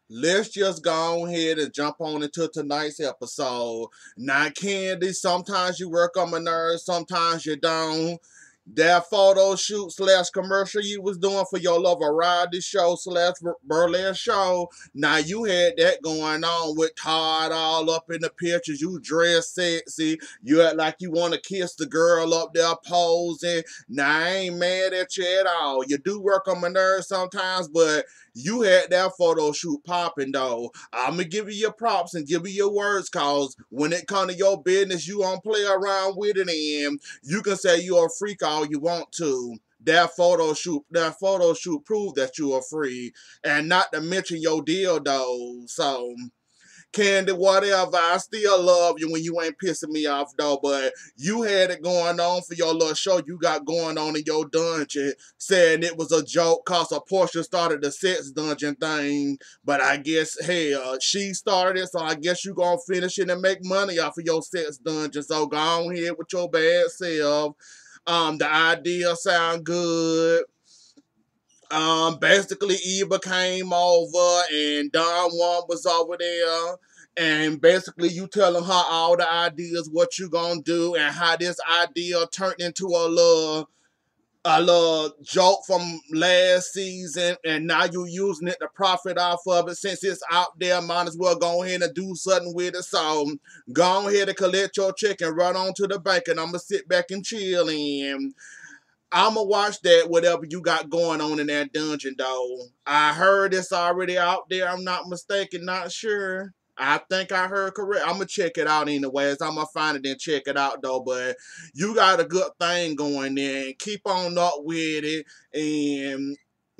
Let's just go ahead and jump on into tonight's episode. Now, Candy, sometimes you work on my nerves, sometimes you don't. That photo shoot slash commercial you was doing for your little variety show slash burlesque show. Now you had that going on with Todd all up in the pictures. You dress sexy. You act like you want to kiss the girl up there posing. Now I ain't mad at you at all. You do work on my nerves sometimes, but you had that photo shoot popping though. I'ma give you your props and give you your words, cause when it come to your business, you don't play around with it, and you can say you're a freak all you want to. That photo shoot proved that you are free. And not to mention your deal though. So Candy, whatever. I still love you when you ain't pissing me off, though. But you had it going on for your little show you got going on in your dungeon, saying it was a joke cause a Portia started the sex dungeon thing. But I guess, hell, she started it, so I guess you gonna finish it and make money off of your sex dungeon. So go on here with your bad self. The idea sound good. Basically Eva came over and Don Juan was over there. And basically you telling her all the ideas, what you gonna do, and how this idea turned into a little joke from last season, and now you using it to profit off of it. Since it's out there, might as well go ahead and do something with it. So go ahead and collect your check and run on to the bank, and I'm gonna sit back and chill, and I'ma watch that whatever you got going on in that dungeon though. I heard it's already out there. I'm not mistaken, not sure. I think I heard correct. I'ma check it out anyways. I'ma find it and check it out though. But you got a good thing going there. And keep on up with it. And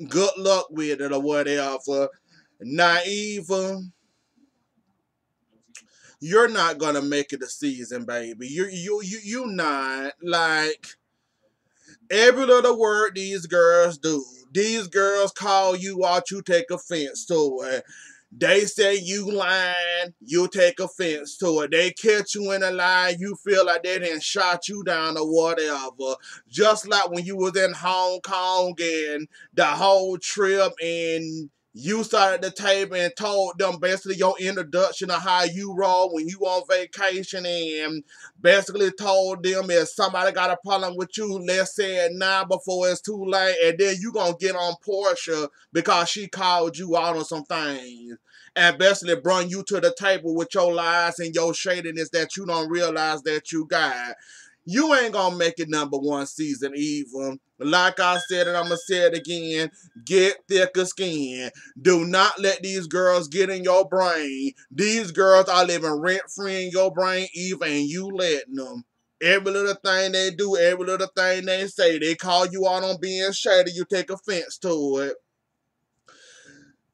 good luck with it or whatever. Naiva, you're not gonna make it a season, baby. You not like every little word these girls do. These girls call you out, you take offense to it. They say you lying, you take offense to it. They catch you in a lie, you feel like they done shot you down or whatever. Just like when you was in Hong Kong and the whole trip, and you sat at the table and told them basically your introduction of how you roll when you on vacation, and basically told them if somebody got a problem with you, let's say it now before it's too late, and then you gonna get on Portia because she called you out on some things. And basically bring you to the table with your lies and your shadiness that you don't realize that you got. You ain't gonna make it number one season either. Like I said, and I'm gonna say it again, get thicker skin. Do not let these girls get in your brain. These girls are living rent-free in your brain, even and you letting them. Every little thing they do, every little thing they say, they call you out on being shady, you take offense to it.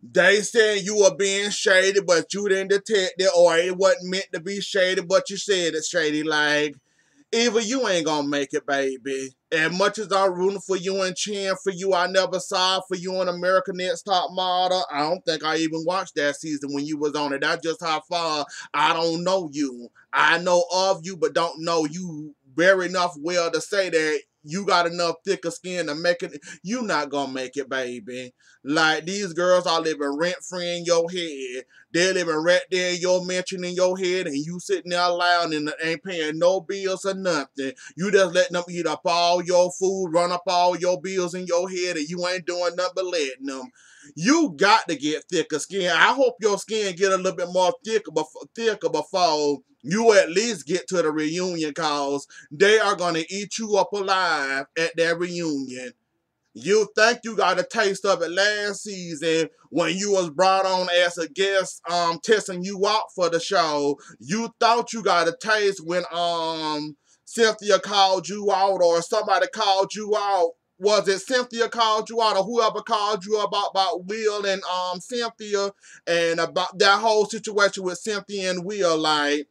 They said you were being shady, but you didn't detect it, or it wasn't meant to be shady, but you said it's shady. Like, Eva, you ain't gonna make it, baby. As much as I'm rooting for you and cheering for you, I never saw for you on American Next Top Model. I don't think I even watched that season when you was on it. That's just how far I don't know you. I know of you, but don't know you very enough well to say that you got enough thicker skin to make it. You not gonna make it, baby. Like, these girls are living rent free in your head. They're living right there in your mansion in your head, and you sitting there loud and ain't paying no bills or nothing. You just letting them eat up all your food, run up all your bills in your head, and you ain't doing nothing but letting them. You got to get thicker skin. I hope your skin get a little bit more thicker before you at least get to the reunion, cause they are gonna eat you up alive at that reunion. You think you got a taste of it last season when you was brought on as a guest, testing you out for the show. You thought you got a taste when Cynthia called you out, or somebody called you out. Was it Cynthia called you out, or whoever called you about Will and Cynthia, and about that whole situation with Cynthia and Will? Like,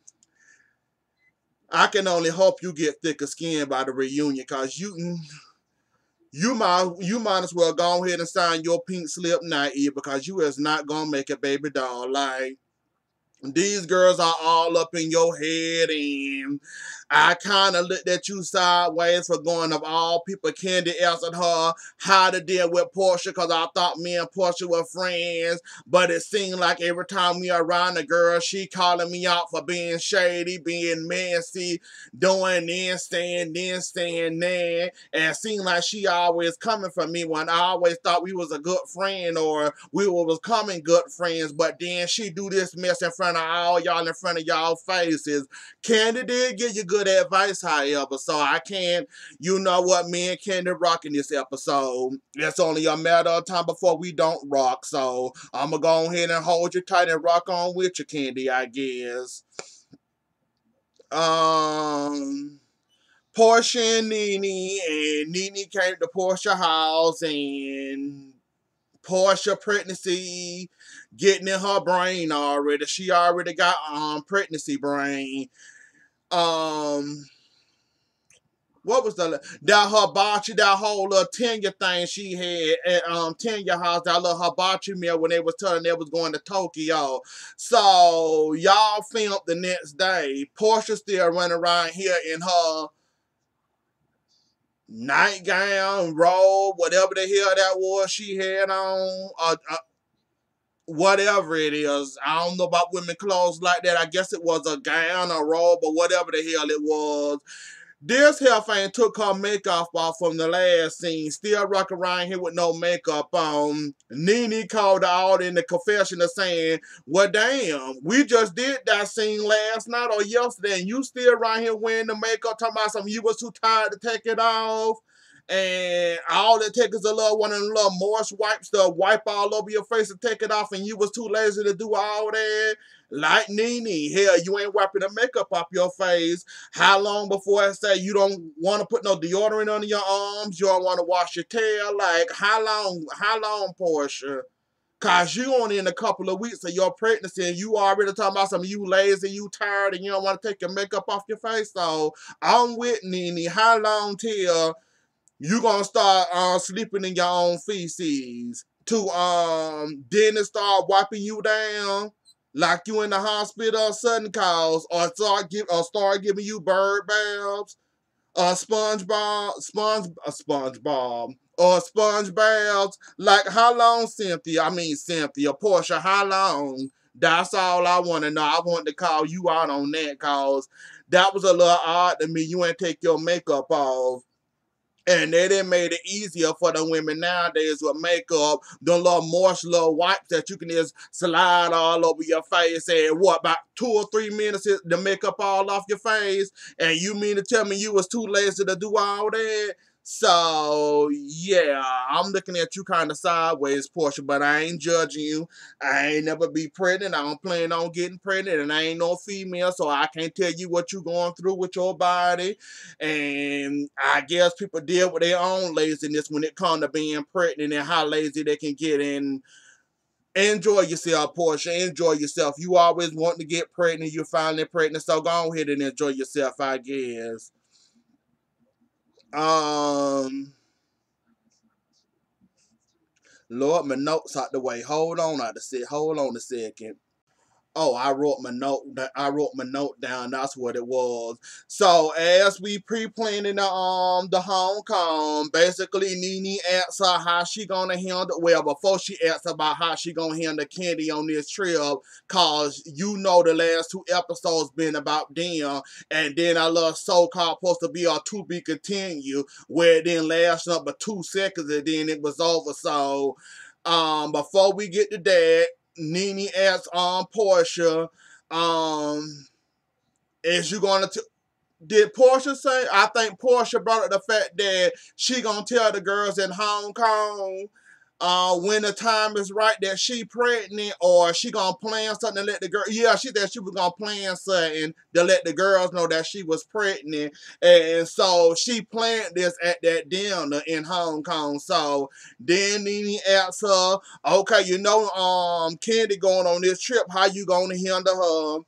I can only hope you get thicker skin by the reunion, cause you might as well go ahead and sign your pink slip now, Eve, because you is not gonna make it, baby doll. Like, these girls are all up in your head, and I kind of looked at you sideways for going of all people. Candy answered her how to deal with Portia because I thought me and Portia were friends, but it seemed like every time we around the girl, she calling me out for being shady, being messy, doing this, saying that, and it seemed like she always coming for me when I always thought we was a good friend or we was becoming good friends, but then she do this mess in front of all y'all, in front of y'all faces. Candy did give you good advice, however, so I can't, you know what, me and Candy rocking this episode. It's only a matter of time before we don't rock, so I'm gonna go ahead and hold you tight and rock on with you, Candy, I guess. Um... Portia and Nene came to Portia house, and Portia pregnancy getting in her brain already. She already got pregnancy brain. Um what was that hibachi, that whole little tenure thing she had at tenure house, that little hibachi meal when they was telling they was going to Tokyo. So y'all filmed the next day. Portia still running around here in her nightgown, robe, whatever the hell that was she had on, whatever it is. I don't know about women clothes like that. I guess it was a gown, a robe, or whatever the hell it was. This heifer took her makeup off from the last scene. Still rocking around here with no makeup on. Nene called her out in the confessional saying, well, damn, we just did that scene last night or yesterday, and you still around here wearing the makeup, talking about something you was too tired to take it off. And all it takes is a little one of them little Morse wipes to wipe all over your face and take it off, and you was too lazy to do all that. Like Nene, hell, you ain't wiping the makeup off your face. How long before I say you don't want to put no deodorant under your arms? You don't want to wash your tail? Like, how long, Portia? Cause you only in a couple of weeks of your pregnancy and you already talking about something, you lazy, you tired, and you don't want to take your makeup off your face. So I'm with Nene. How long till you gonna start sleeping in your own feces? To then start wiping you down like you in the hospital or sudden cause, or start giving you bird baths, SpongeBob, or sponge baths. Like how long, Cynthia, Portia, how long? That's all I want to know. I want to call you out on that cause that was a little odd to me. You ain't take your makeup off. And they done made it easier for the women nowadays with makeup. The little moist little wipes that you can just slide all over your face. And what, about 2 or 3 minutes to makeup all off your face? And you mean to tell me you was too lazy to do all that? So, yeah, I'm looking at you kind of sideways, Portia, but I ain't judging you. I ain't never be pregnant. I don't plan on getting pregnant, and I ain't no female, so I can't tell you what you going through with your body. And I guess people deal with their own laziness when it comes to being pregnant and how lazy they can get. And enjoy yourself, Portia. Enjoy yourself. You always want to get pregnant. You're finally pregnant, so go ahead and enjoy yourself, I guess. Um, Lord, my notes out the way. Hold on a second. Oh, I wrote my note down. That's what it was. So as we pre-planning the homecoming, basically Nene asks her how she gonna handle. Well, before she asks about how she gonna handle Candy on this trip, cause you know the last 2 episodes been about them, and then I love so-called supposed to be a to be continued, where it didn't last up but 2 seconds and then it was over. So, before we get to that. Nene asks Portia, um, is you gonna did Portia say? I think Portia brought up the fact that she gonna tell the girls in Hong Kong when the time is right that she pregnant, or she gonna plan something to let the girl. Yeah, she said she was gonna plan something to let the girls know that she was pregnant, and so she planned this at that dinner in Hong Kong. So then Nene asked her, "Okay, you know, Candy going on this trip. How you gonna handle her?"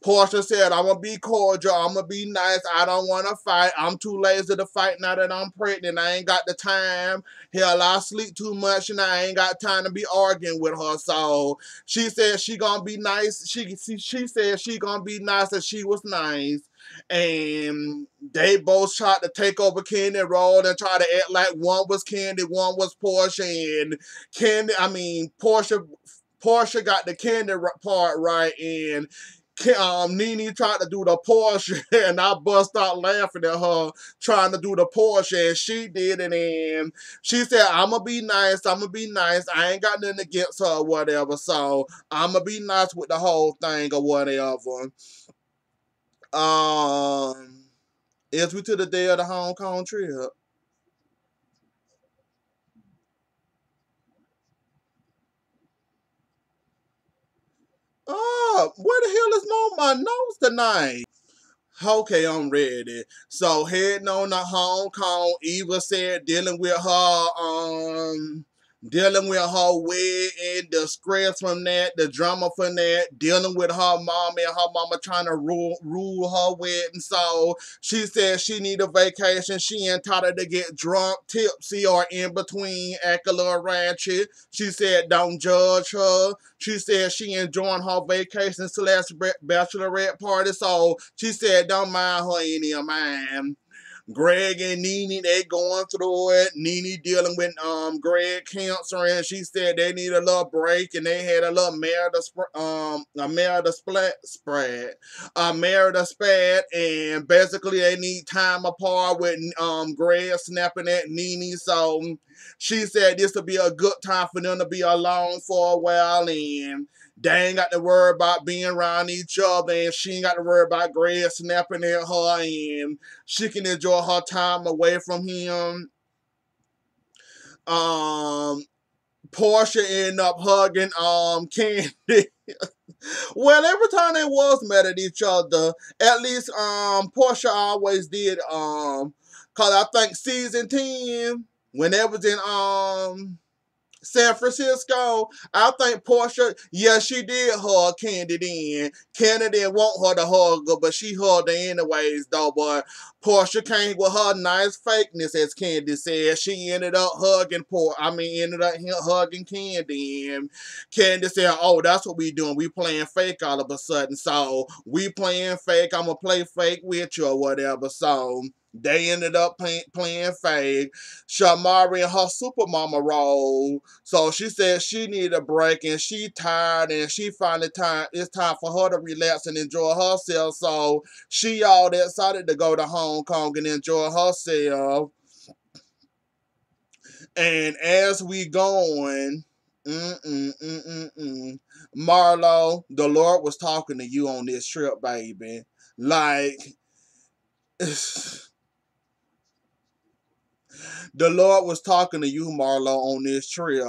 Portia said, I'm gonna be cordial, I'm gonna be nice, I don't wanna fight. I'm too lazy to fight now that I'm pregnant. I ain't got the time. Hell, I sleep too much and I ain't got time to be arguing with her. So she said she gonna be nice. She said she gonna be nice and she was nice. And they both tried to take over Candy role and try to act like one was Candy, one was Portia, and Portia got the Candy part right, and Nene tried to do the Porsche, and I bust out laughing at her trying to do the Porsche, and she did it, and she said, I'm gonna be nice, I'm gonna be nice, I ain't got nothing against her or whatever, so I'm gonna be nice with the whole thing or whatever. Um, as we to the day of the Hong Kong trip. Oh, where the hell is my nose tonight? Okay, I'm ready. So heading on to Hong Kong, Eva said dealing with her wedding, the stress from that, the drama from that, dealing with her mom and her mama trying to rule her wedding. So she said she need a vacation. She entitled to get drunk, tipsy, or in between, act a little ratchet. She said don't judge her. She said she enjoying her vacation slash bachelorette party. So she said don't mind her any of mine. Greg and Nene, they going through it. Nene dealing with Greg cancer, and she said they need a little break, and they had a little marital spat, and basically they need time apart with Greg snapping at Nene. So she said this will be a good time for them to be alone for a while, and they ain't got to worry about being around each other, and she ain't got to worry about Greg snapping at her, and she can enjoy her time away from him. Um, Portia ended up hugging Candy. Well, every time they was mad at each other, at least Portia always did cause I think season 10, when they was in San Francisco, I think Portia, yeah, she did hug Candy then. Candy didn't want her to hug her, but she hugged her anyways, though. But Portia came with her nice fakeness, as Candy said. She ended up ended up hugging Candy. And Candy said, oh, that's what we doing. We playing fake all of a sudden. So we playing fake. I'm going to play fake with you or whatever. So they ended up playing fake. Shamari in her super mama role. So she said she needed a break and she tired and she finally it's time for her to relax and enjoy herself. So she all decided to go to Hong Kong and enjoy herself. And as we going, Marlo, the Lord was talking to you on this trip, baby. Like, the Lord was talking to you, Marlo, on this trip.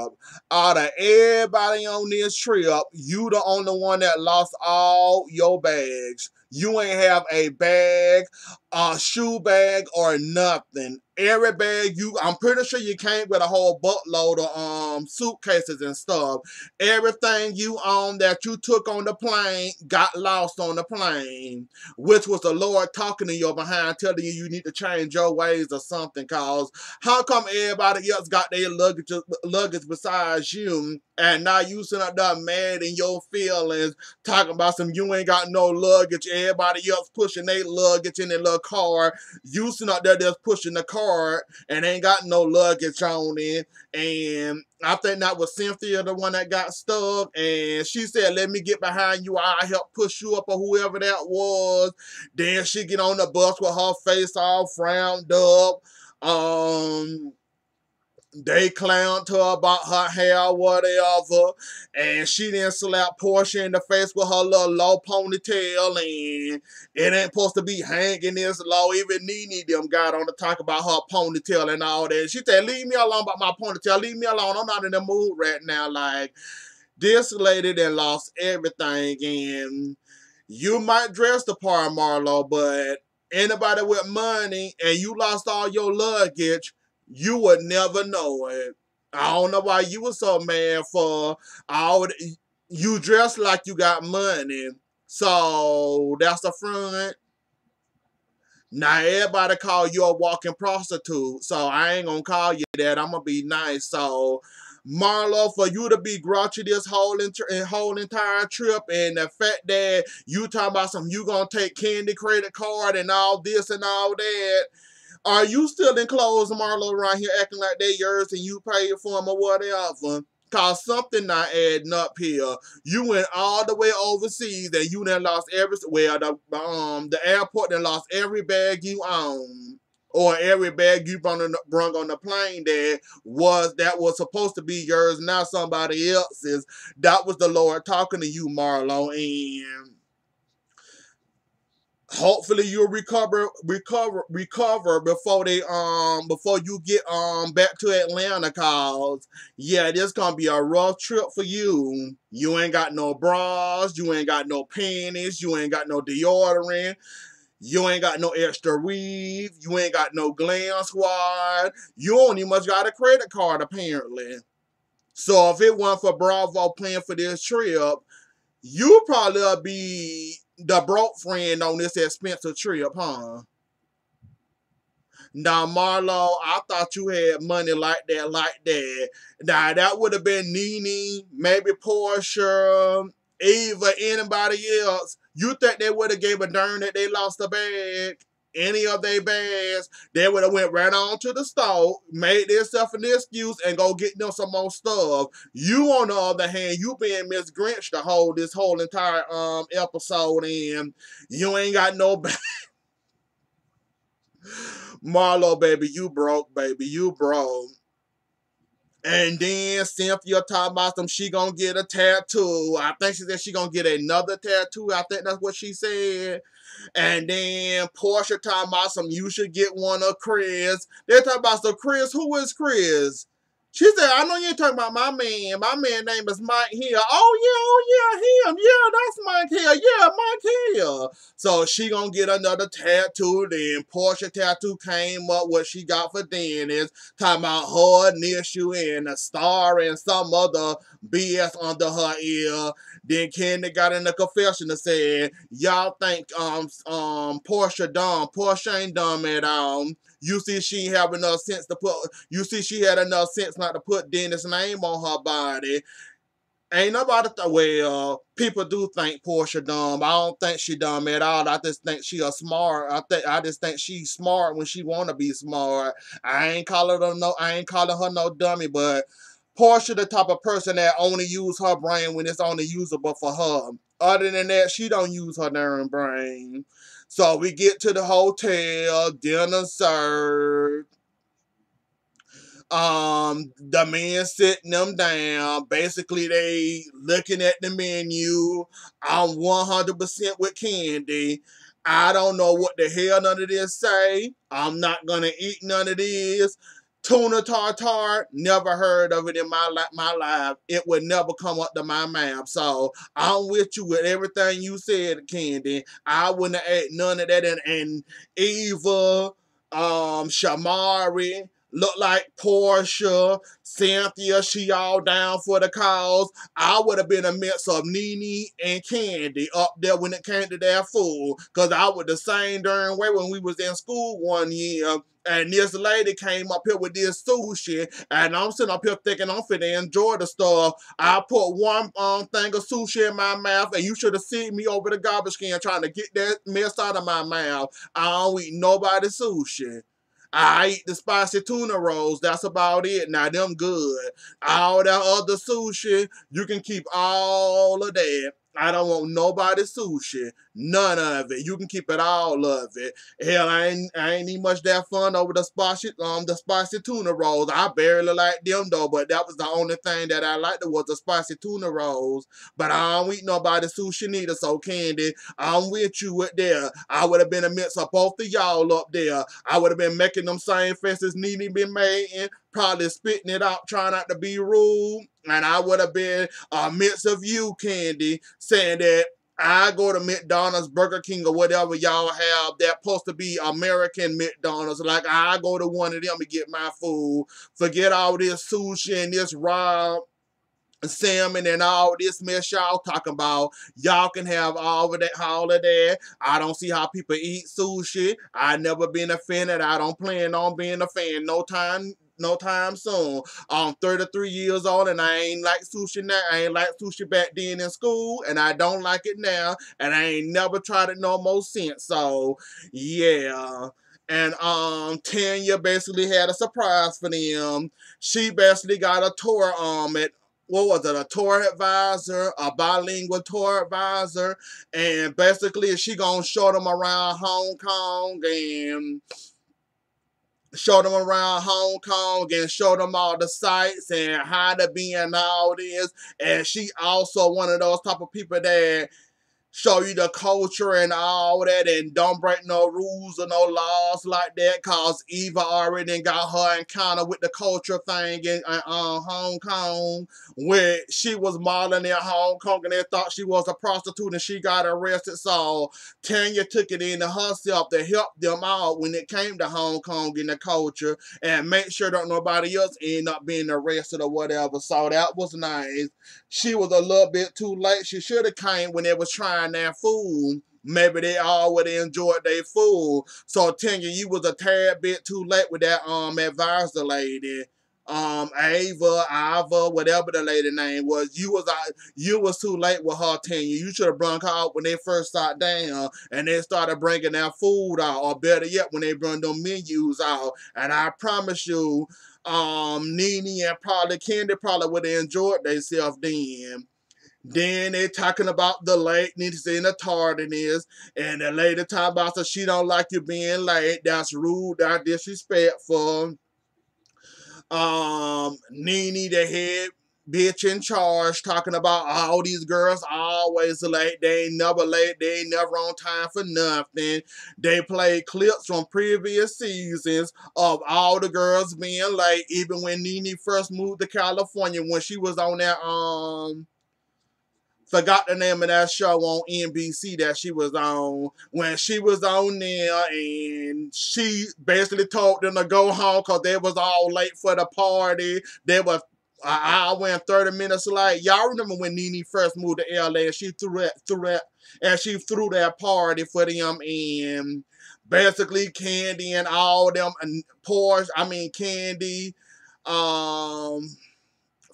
Out of everybody on this trip, you the only one that lost all your bags. You ain't have a bag, a shoe bag, or nothing. Every bag I'm pretty sure you came with a whole buttload of suitcases and stuff. Everything you own that you took on the plane got lost on the plane, which was the Lord talking to you behind, telling you need to change your ways or something. Cause how come everybody else got their luggage besides you, and now you sitting up there mad in your feelings, talking about some you ain't got no luggage, everybody else pushing their luggage in their little car, you sitting up there just pushing the cart and ain't got no luggage on it, and I think that was Cynthia, the one that got stuck, and she said, let me get behind you, I'll help push you up, or whoever that was. Then she get on the bus with her face all frowned up. They clowned her about her hair, whatever, and she didn't slap Portia in the face with her little low ponytail, and it ain't supposed to be hanging this low. Even Nene them got on to talk about her ponytail and all that. She said, leave me alone about my ponytail, leave me alone, I'm not in the mood right now. Like, this lady that lost everything, and you might dress the part, Marlo, but anybody with money and you lost all your luggage, you would never know it. I don't know why you were so mad for all. You dress like you got money, So that's the front. Now everybody call you a walking prostitute, so I ain't gonna call you that. I'm gonna be nice. So, Marlo, for you to be grouchy this whole entire trip, and the fact that you talking about some you gonna take Candy credit card and all this and all that, are you still in clothes, Marlo, around here acting like they yours and you paid for them or whatever? Cause something not adding up here. You went all the way overseas and you done lost the airport done lost every bag you own. Or every bag you brung on the plane that was supposed to be yours, now somebody else's. That was the Lord talking to you, Marlo, and hopefully you'll recover before you get back to Atlanta, cause yeah, this gonna be a rough trip for you. You ain't got no bras, you ain't got no panties, you ain't got no deodorant, you ain't got no extra weave, you ain't got no glam squad, you only much got a credit card apparently. So if it wasn't for Bravo paying for this trip, you probably be the broke friend on this expensive trip, huh? Now, Marlo, I thought you had money like that, like that. Now, that would have been Nene, maybe Portia, Eva, anybody else. You think they would have gave a darn that they lost a bag? Any of their bags, they would have went right on to the store, made themselves an excuse, and go get them some more stuff. You, on the other hand, you being Miss Grinch this whole entire episode, and you ain't got no Marlo, baby, you broke, baby. You broke. And then Cynthia talking about some she gonna get a tattoo. I think she said she gonna get another tattoo. I think that's what she said. And then Portia talking about some you should get one of Chris. They're talking about some Chris. Who is Chris? She said, I know you ain't talking about my man. My man name is Mike Hill. Oh yeah, him. Yeah, that's Mike Hill. Yeah, Mike Hill. So she gonna get another tattoo. Then Portia tattoo came up. What she got for Dennis. Talking about her issue and a star and some other BS under her ear. Then Candy got in the confession and said, y'all think Portia dumb. Portia ain't dumb at all. You see, she have enough sense to put. You see, she had enough sense not to put Dennis' name on her body. Ain't nobody. People do think Portia dumb. I don't think she dumb at all. I just think she a smart. I just think she's smart when she wanna be smart. I ain't calling her no dummy, but Portia the type of person that only use her brain when it's only usable for her. Other than that, she don't use her darn brain. So we get to the hotel, dinner served. The man sitting them down. Basically, they looking at the menu. I'm 100% with Candy. I don't know what the hell none of this say. I'm not gonna eat none of this. Tuna tartare, never heard of it in my life. It would never come up to my mouth. So I'm with you with everything you said, Candy. I wouldn't have ate none of that. And Eva, Shamari, look like Portia, Cynthia, she all down for the cause. I would have been a mix of Nene and Candy up there when it came to that food. Cause I was the same darn way when we was in school one year. And this lady came up here with this sushi, and I'm sitting up here thinking I'm finna enjoy the stuff. I put one thing of sushi in my mouth, and you should have seen me over the garbage can trying to get that mess out of my mouth. I don't eat nobody's sushi. I eat the spicy tuna rolls. That's about it. Now, them good. All that other sushi, you can keep all of that. I don't want nobody's sushi. None of it. You can keep it all of it. Hell, I ain't even much that fun over the spicy tuna rolls. I barely like them though, but that was the only thing that I liked was the spicy tuna rolls. But I don't eat nobody's sushi neither, so Candy, I'm with you with there. I would have been a mix of both of y'all up there. I would have been making them same faces Nene been making, probably spitting it out, trying not to be rude. And I would have been a mix of you, Candy, saying that I go to McDonald's, Burger King, or whatever y'all have that's supposed to be American McDonald's. Like, I go to one of them to get my food. Forget all this sushi and this raw salmon and all this mess y'all talking about. Y'all can have all of that. I don't see how people eat sushi. I never been a fan of that. I don't plan on being a fan no time soon. I'm 33 years old and I ain't like sushi now. I ain't like sushi back then in school and I don't like it now and I ain't never tried it no more since. So yeah. And Tanya basically had a surprise for them. She basically got a tour at what was it, a tour advisor, a bilingual tour advisor, and basically she gonna show them around Hong Kong and show them all the sights and how to be and all this. And she also one of those type of people that show you the culture and all that and don't break no rules or no laws like that cause Eva already got her encounter with the culture thing in Hong Kong where she was modeling in Hong Kong and they thought she was a prostitute and she got arrested. So Tanya took it into herself to help them out when it came to Hong Kong and the culture and make sure that nobody else end up being arrested or whatever. So that was nice. She was a little bit too late. She should have came when they was trying their food. Maybe they all would have enjoyed their food. So Tanya, you was a tad bit too late with that advisor lady. Ava, whatever the lady name was, you was too late with her, Tanya. You should have brung her out when they first sat down and they started bringing their food out, or better yet, when they bring them menus out. And I promise you, Nene and probably Candy probably would have enjoyed themselves then. Then they talking about the lateness and the tardiness, and the lady talking about so she don't like you being late. That's rude, that's disrespectful. Nene, the head bitch in charge, talking about all these girls always late. They ain't never late. They ain't never on time for nothing. They played clips from previous seasons of all the girls being late, even when Nene first moved to California when she was on that forgot the name of that show on NBC that she was on. When she was on there and she basically told them to go home because they was all late for the party. They were an hour and 30 minutes late. Y'all remember when Nene first moved to LA and she threw that party for them and basically Candy and all them and Candy,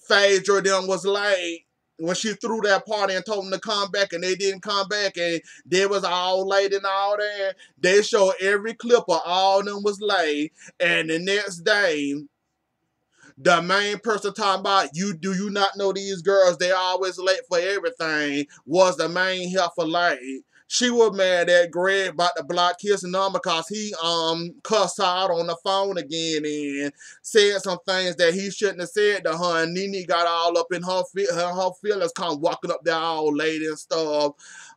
Phaedra them was late when she threw that party and told them to come back and they didn't come back and they was all late and all that. They showed every clip of all of them was late. And the next day, the main person talking about do you not know these girls? They always late for everything. Was the main here for late. She was mad at Greg about the block kissing number because he cussed her out on the phone again and said some things that he shouldn't have said to her. And Nene got all up in her feelings, come walking up there all late and stuff.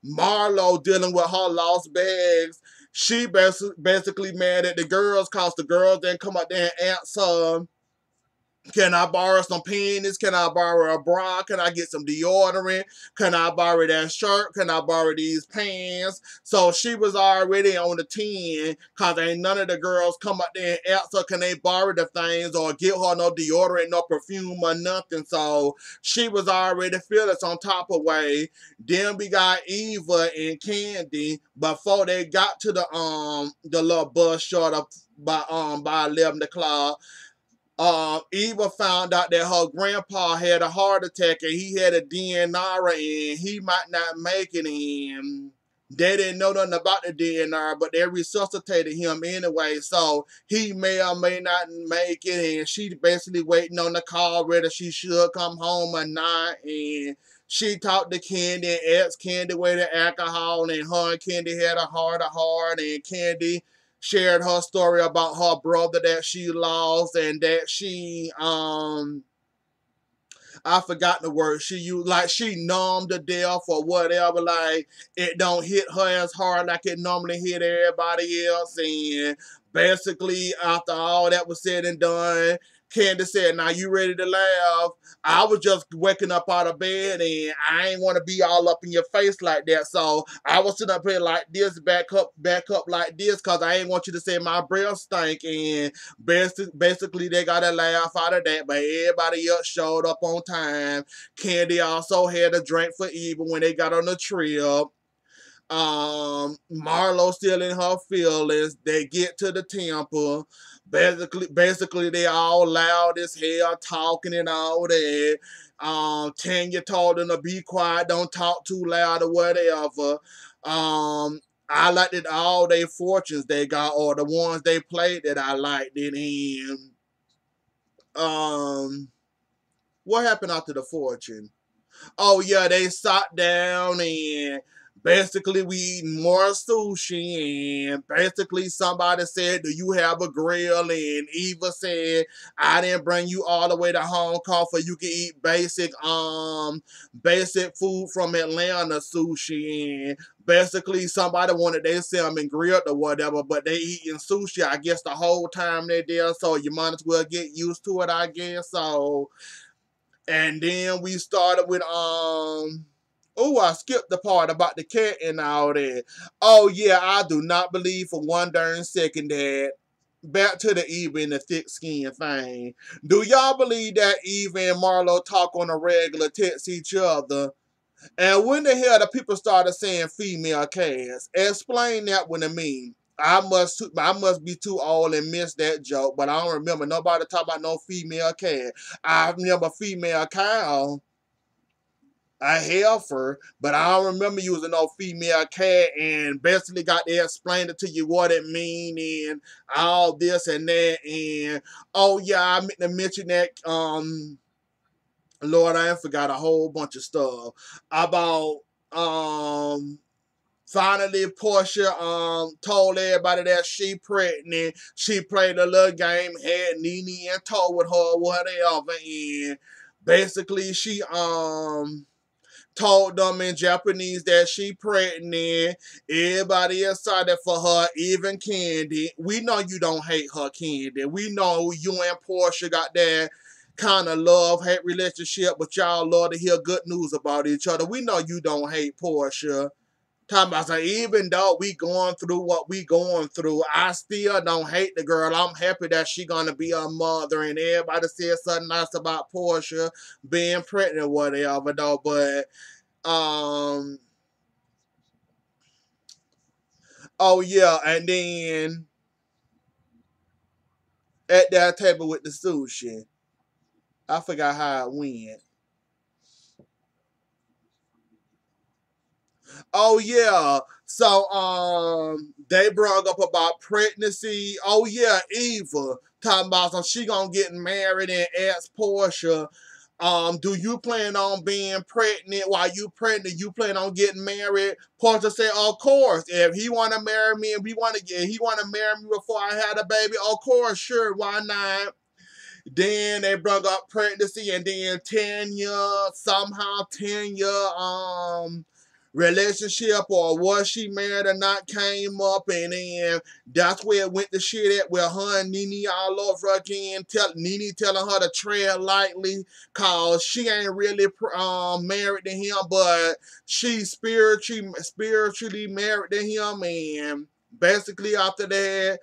Marlo dealing with her lost bags. She basically mad at the girls because the girls didn't come up there and answer. Can I borrow some panties? Can I borrow a bra? Can I get some deodorant? Can I borrow that shirt? Can I borrow these pants? So she was already on the 10 because ain't none of the girls come up there and ask her, can they borrow the things or get her no deodorant, no perfume or nothing. So she was already feeling some type of way. Then we got Eva and Candy before they got to the little bus short of by 11 o'clock. Eva found out that her grandpa had a heart attack and he had a DNR and he might not make it in. They didn't know nothing about the DNR, but they resuscitated him anyway, so he may or may not make it. And she basically waiting on the call whether she should come home or not. And she talked to Candy and asked Candy where the alcohol, and her and Candy had a heart to heart, and Candy shared her story about her brother that she lost and that she I forgot the word she used, like she numbed to death or whatever, like it don't hit her as hard like it normally hit everybody else. And basically after all that was said and done, Candy said, "Now you ready to laugh?" I was just waking up out of bed and I ain't want to be all up in your face like that. So I was sitting up here like this, back up like this, because I ain't want you to say my breath stank. And basically they got a laugh out of that, but everybody else showed up on time. Candy also had a drink for Eva when they got on the trip. Marlo still in her feelings. They get to the temple. Basically, they all loud as hell, talking and all that. Tanya told them to be quiet, don't talk too loud or whatever. I liked it all they fortunes they got, or the ones they played that I liked it in. What happened after the fortune? Oh yeah, they sat down and basically we eating more sushi, and basically somebody said, "Do you have a grill?" And Eva said, "I didn't bring you all the way to Hong Kong for you can eat basic food from Atlanta sushi." And basically somebody wanted their salmon grilled or whatever, but they eating sushi I guess the whole time they're there, so you might as well get used to it I guess. So and then we started with oh, I skipped the part about the cat and all that. Oh yeah, I do not believe for one darn second that back to the Eva and the thick skin thing. Do y'all believe that Eva and Marlo talk on a regular, text each other? And when the hell the people started saying female cast? Explain that one to me. I must be too old and miss that joke, but I don't remember nobody talk about no female cat. I remember female cow, a heifer, but I don't remember using no female cat, and basically got to explain it to you what it mean and all this and that. And oh yeah, I meant to mention that Lord, I forgot a whole bunch of stuff about um finally Portia told everybody that she pregnant. She played a little game, had Nene and told with her whatever, and basically she told them in Japanese that she pregnant. Everybody excited for her, even Candy. We know you don't hate her, Candy. We know you and Portia got that kind of love-hate relationship, but y'all love to hear good news about each other. We know you don't hate Portia. Talking about, so even though we going through what we going through, I still don't hate the girl. I'm happy that she gonna be a mother, and everybody said something nice about Portia being pregnant or whatever though. But um, oh yeah, and then at that table with the sushi, I forgot how it went. Oh yeah. So they brought up about pregnancy. Oh yeah, Eva talking about some she gonna get married and ask Portia, do you plan on being pregnant? While you pregnant, you plan on getting married? Portia said, of course. If he wanna marry me and he wanna marry me before I had a baby, of course, sure, why not? Then they brought up pregnancy, and then Tanya relationship or was she married or not came up, and then that's where it went to shit at, where her and Nene all over again, Nene telling her to tread lightly cause she ain't really married to him, but she's spiritually married to him. And basically after that,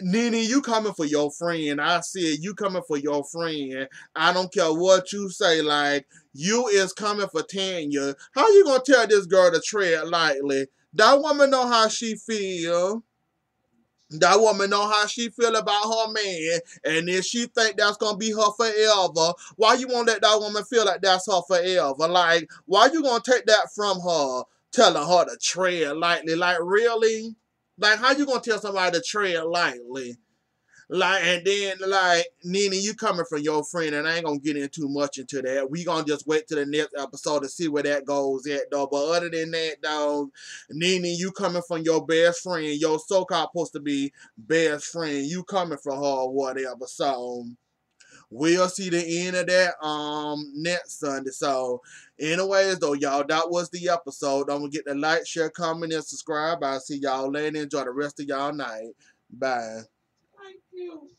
Nene, you coming for your friend. I said you coming for your friend. I don't care what you say. Like, you is coming for Tanya. How you gonna tell this girl to tread lightly? That woman know how she feel. That woman know how she feel about her man. And if she think that's gonna be her forever, why you won't let that woman feel like that's her forever? Like, why you gonna take that from her, telling her to tread lightly? Like, really? Like, how you gonna tell somebody to tread lightly? Like, and then, like, Nene, you coming from your friend, and I ain't gonna get in too much into that. We gonna just wait to the next episode to see where that goes at, though. But other than that, though, Nene, you coming from your best friend, your so-called supposed to be best friend, you coming for her or whatever. So we'll see the end of that next Sunday. So, anyways, though, y'all, that was the episode. Don't forget to like, share, comment, and subscribe. I'll see y'all later. Enjoy the rest of y'all night. Bye. Thank you.